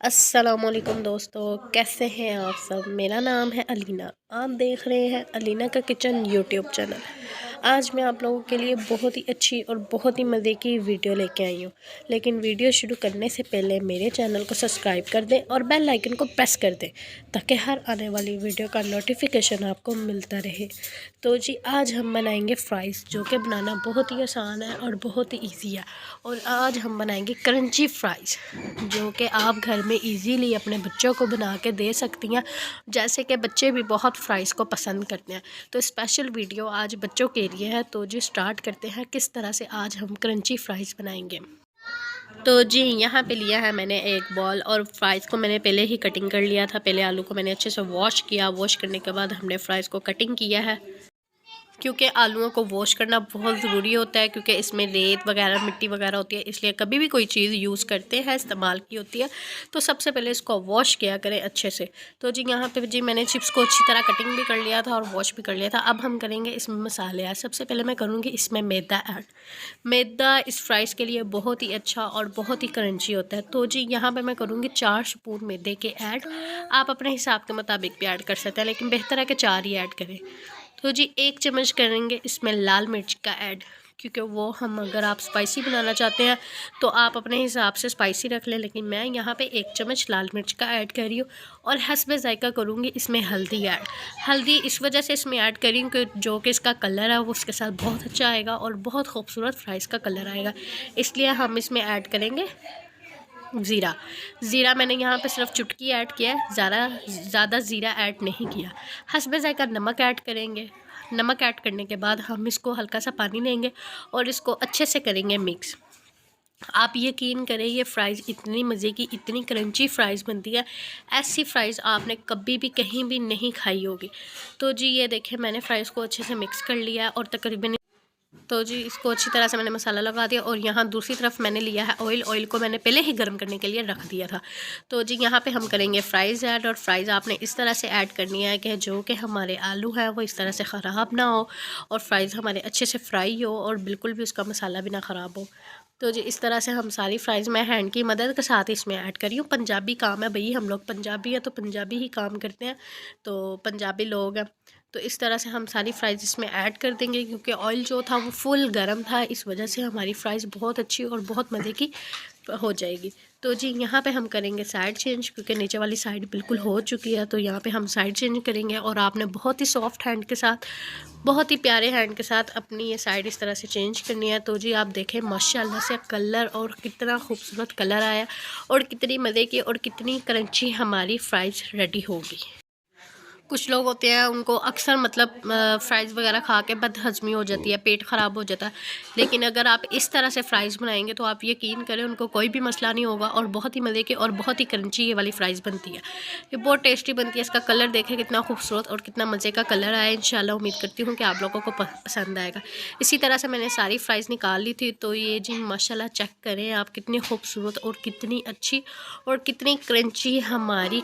अस्सलामुअलैकुम दोस्तों, कैसे हैं आप सब। मेरा नाम है अलीना। आप देख रहे हैं अलीना का किचन यूट्यूब चैनल। आज मैं आप लोगों के लिए बहुत ही अच्छी और बहुत ही मज़े की वीडियो लेके आई हूँ। लेकिन वीडियो शुरू करने से पहले मेरे चैनल को सब्सक्राइब कर दें और बेल आइकन को प्रेस कर दें ताकि हर आने वाली वीडियो का नोटिफिकेशन आपको मिलता रहे। तो जी आज हम बनाएंगे फ़्राइज़, जो कि बनाना बहुत ही आसान है और बहुत ही ईजी है। और आज हम बनाएंगे क्रंची फ़्राइज़, जो कि आप घर में इजीली अपने बच्चों को बना के दे सकती हैं, जैसे कि बच्चे भी बहुत फ़्राइज़ को पसंद करते हैं। तो स्पेशल वीडियो आज बच्चों के लिए है। तो जी स्टार्ट करते हैं किस तरह से आज हम क्रंची फ़्राइज़ बनाएंगे। तो जी यहाँ पे लिया है मैंने एक बॉल और फ़्राइज़ को मैंने पहले ही कटिंग कर लिया था। पहले आलू को मैंने अच्छे से वॉश किया। वॉश करने के बाद हमने फ़्राइज़ को कटिंग किया है, क्योंकि आलूओं को वॉश करना बहुत ज़रूरी होता है, क्योंकि इसमें रेत वगैरह मिट्टी वगैरह होती है। इसलिए कभी भी कोई चीज़ यूज़ करते हैं, इस्तेमाल की होती है, तो सबसे पहले इसको वॉश किया करें अच्छे से। तो जी यहाँ पे जी मैंने चिप्स को अच्छी तरह कटिंग भी कर लिया था और वॉश भी कर लिया था। अब हम करेंगे इसमें मसाले ऐड। सबसे पहले मैं करूँगी इसमें मैदा ऐड। मैदा इस फ्राइज़ के लिए बहुत ही अच्छा और बहुत ही क्रंची होता है। तो जी यहाँ पर मैं करूँगी 4 स्पून मैदे के ऐड। आप अपने हिसाब के मुताबिक भी ऐड कर सकते हैं, लेकिन बेहतर है कि 4 ही ऐड करें। तो जी 1 चम्मच करेंगे इसमें लाल मिर्च का ऐड, क्योंकि वो हम अगर आप स्पाइसी बनाना चाहते हैं तो आप अपने हिसाब से स्पाइसी रख लें, लेकिन मैं यहाँ पे 1 चम्मच लाल मिर्च का ऐड कर रही हूँ। और हस्बे ज़ायका करूँगी इसमें हल्दी ऐड। हल्दी इस वजह से इसमें ऐड करी हूँ कि जो कि इसका कलर है वो उसके साथ बहुत अच्छा आएगा और बहुत खूबसूरत फ्राइज़ का कलर आएगा, इसलिए हम इसमें ऐड करेंगे ज़ीरा। ज़ीरा मैंने यहाँ पे सिर्फ चुटकी ऐड किया है, ज़्यादा ज़ीरा ऐड नहीं किया। हस्बे ज़ायका नमक ऐड करेंगे। नमक ऐड करने के बाद हम इसको हल्का सा पानी लेंगे और इसको अच्छे से करेंगे मिक्स। आप यकीन करें, ये फ़्राइज़ इतनी मज़े की, इतनी क्रंची फ़्राइज़ बनती है, ऐसी फ़्राइज़ आपने कभी भी कहीं भी नहीं खाई होगी। तो जी ये देखें, मैंने फ़्राइज़ को अच्छे से मिक्स कर लिया है और तकरीबन तो जी इसको अच्छी तरह से मैंने मसाला लगा दिया। और यहाँ दूसरी तरफ मैंने लिया है ऑयल। ऑयल को मैंने पहले ही गर्म करने के लिए रख दिया था। तो जी यहाँ पे हम करेंगे फ़्राइज़ ऐड। और फ़्राइज़ आपने इस तरह से ऐड करनी है कि जो कि हमारे आलू हैं वो इस तरह से ख़राब ना हो और फ़्राइज़ हमारे अच्छे से फ्राई हो और बिल्कुल भी उसका मसाला भी ना ख़राब हो। तो जी इस तरह से हम सारी फ़्राइज़ मैं हैंड की मदद के साथ इसमें ऐड करी हूँ। पंजाबी काम है भई, हम लोग पंजाबी है तो पंजाबी ही काम करते हैं, तो पंजाबी लोग हैं। तो इस तरह से हम सारी फ़्राइज़ इसमें ऐड कर देंगे, क्योंकि ऑयल जो था वो फुल गर्म था, इस वजह से हमारी फ़्राइज़ बहुत अच्छी और बहुत मज़े की हो जाएगी। तो जी यहाँ पे हम करेंगे साइड चेंज, क्योंकि नीचे वाली साइड बिल्कुल हो चुकी है। तो यहाँ पे हम साइड चेंज करेंगे और आपने बहुत ही सॉफ्ट हैंड के साथ, बहुत ही प्यारे हैंड के साथ अपनी ये साइड इस तरह से चेंज करनी है। तो जी आप देखें माशाल्लाह से कलर, और कितना खूबसूरत कलर आया और कितनी मज़े की और कितनी क्रंची हमारी फ़्राइज़ रेडी होगी। कुछ लोग होते हैं उनको अक्सर मतलब फ़्राइज़ वगैरह खा के बदहज़मी हो जाती है, पेट ख़राब हो जाता है। लेकिन अगर आप इस तरह से फ़्राइज़ बनाएंगे तो आप यकीन करें उनको कोई भी मसला नहीं होगा और बहुत ही मज़े की और बहुत ही क्रंची ये वाली फ़्राइज़ बनती है। ये बहुत टेस्टी बनती है। इसका कलर देखें कितना खूबसूरत और कितना मज़े का कलर आया है। इंशाल्लाह उम्मीद करती हूँ कि आप लोगों को पसंद आएगा। इसी तरह से मैंने सारी फ़्राइज़ निकाल ली थी। तो ये जी माशाल्लाह चेक करें आप, कितनी खूबसूरत और कितनी अच्छी और कितनी क्रंची हमारी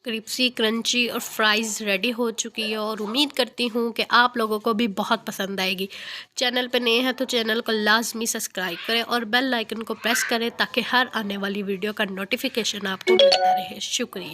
क्रिप्सी क्रंची और फ्राइज़ रेडी हो चुकी है। और उम्मीद करती हूँ कि आप लोगों को भी बहुत पसंद आएगी। चैनल पे नए हैं तो चैनल को लाजमी सब्सक्राइब करें और बेल आइकन को प्रेस करें ताकि हर आने वाली वीडियो का नोटिफिकेशन आपको मिलता रहे। शुक्रिया।